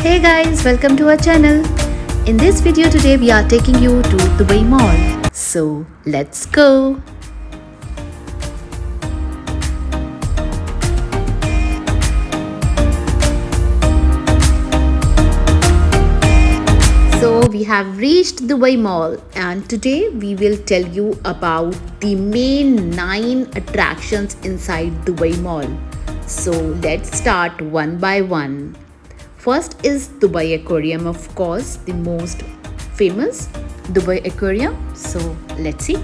Hey guys, welcome to our channel. In this video today we are taking you to Dubai Mall. So let's go. So we have reached Dubai Mall and today we will tell you about the main 9 attractions inside Dubai Mall. So let's start one by one. First is Dubai Aquarium, of course, the most famous Dubai Aquarium. So let's see.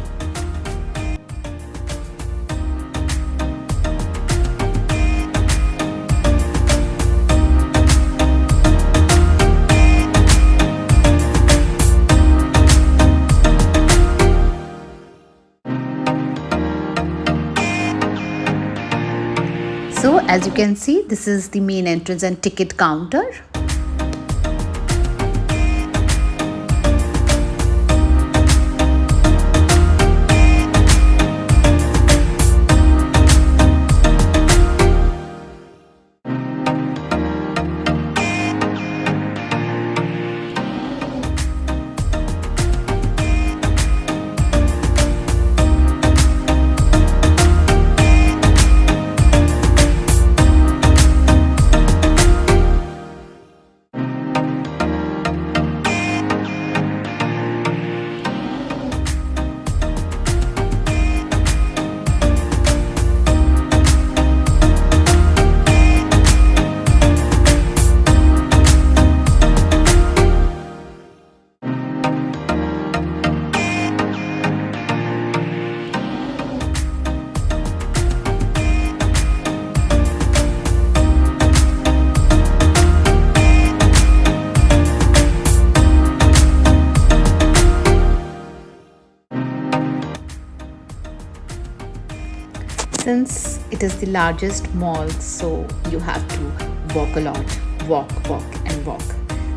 So as you can see, this is the main entrance and ticket counter. Since it is the largest mall, so you have to walk a lot, walk and walk.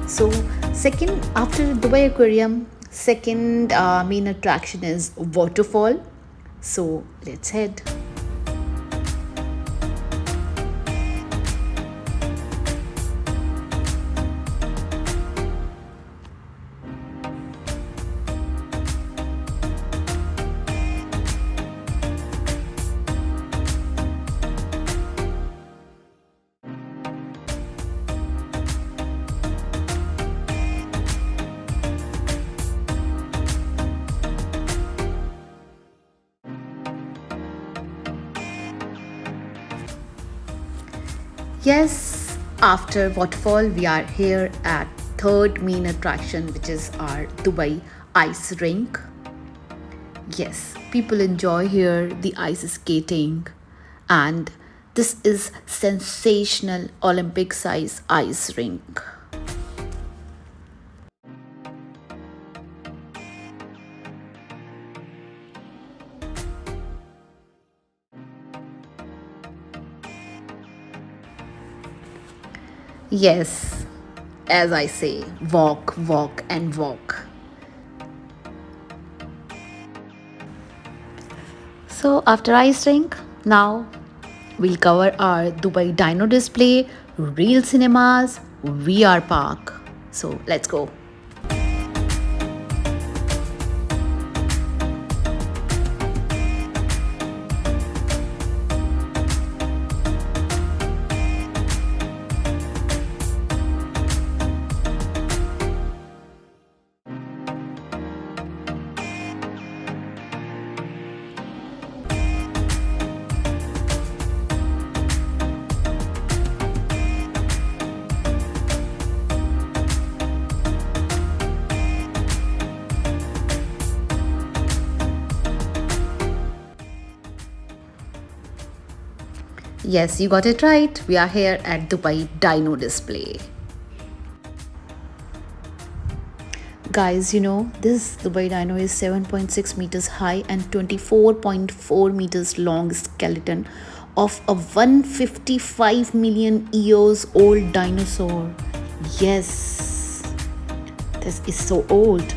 So second, after Dubai Aquarium, second main attraction is waterfall. So let's head. Yes, after waterfall we are here at third main attraction, which is our Dubai ice rink. Yes, people enjoy here the ice skating, and this is sensational Olympic size ice rink. Yes, as I say, walk and walk. So after ice rink, now we'll cover our Dubai Dino display, real cinemas, VR park. So let's go. Yes, you got it right. We are here at Dubai Dino display. Guys, you know, this Dubai Dino is 7.6 meters high and 24.4 meters long skeleton of a 155 million years old dinosaur. Yes, this is so old.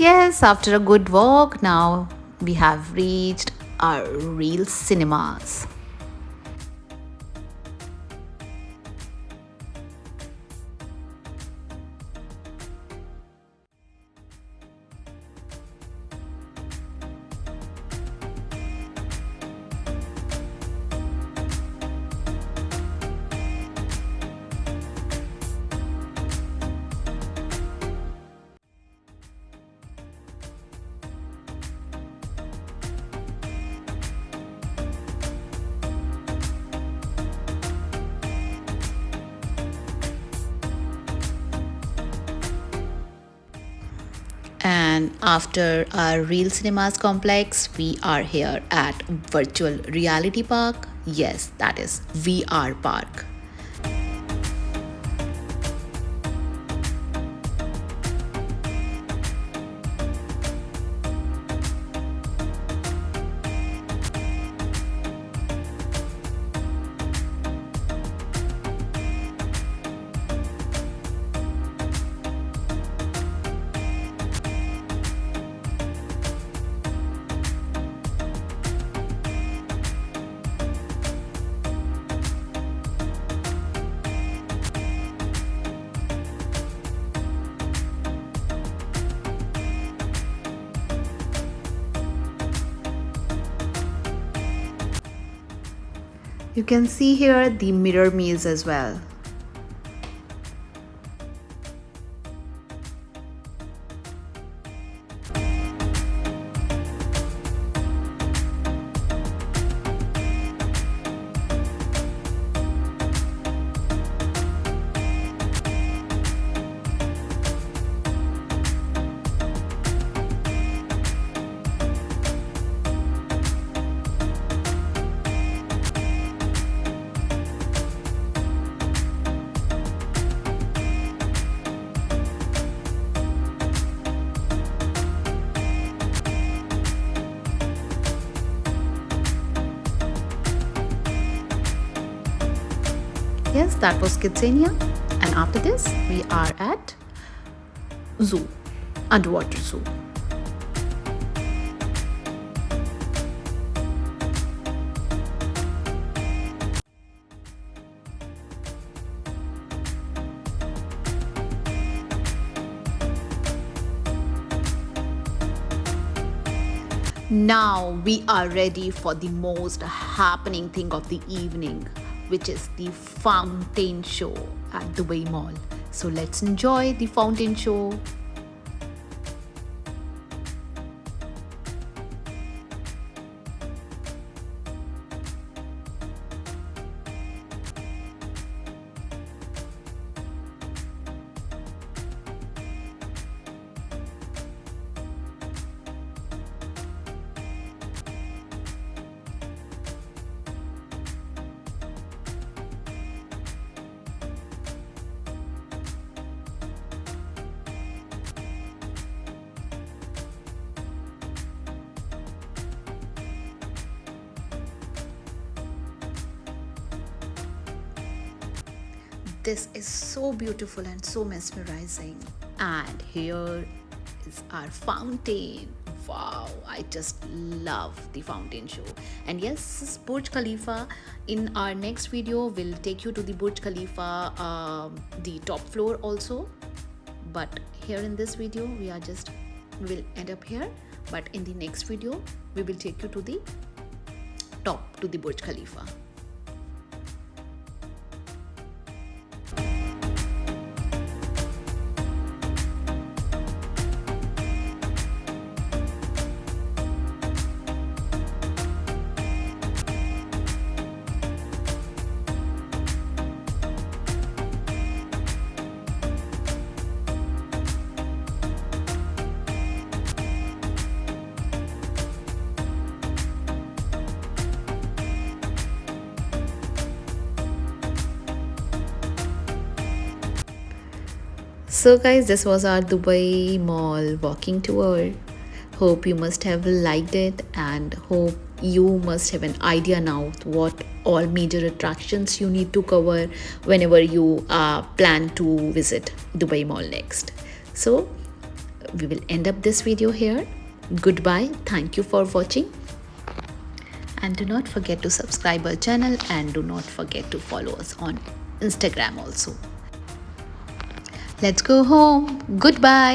Yes, after a good walk, now we have reached our real cinemas. And after our real cinemas complex, we are here at virtual reality park. Yes, that is VR park. You can see here the mirror maze as well. Yes, that was Kidsania. And after this, we are at zoo, underwater zoo. Now we are ready for the most happening thing of the evening, which is the fountain show at Dubai Mall. So let's enjoy the fountain show. This is so beautiful and so mesmerizing. And here is our fountain. Wow, I just love the fountain show. And yes, this is Burj Khalifa. In our next video, we'll take you to the Burj Khalifa, the top floor also. But here in this video, we'll end up here. But in the next video, we will take you to the top, to the Burj Khalifa. So guys, this was our Dubai Mall walking tour. Hope you must have liked it and hope you must have an idea now what all major attractions you need to cover whenever you plan to visit Dubai Mall next. So we will end up this video here. Goodbye. Thank you for watching. And do not forget to subscribe our channel, and do not forget to follow us on Instagram also. Let's go home. Goodbye.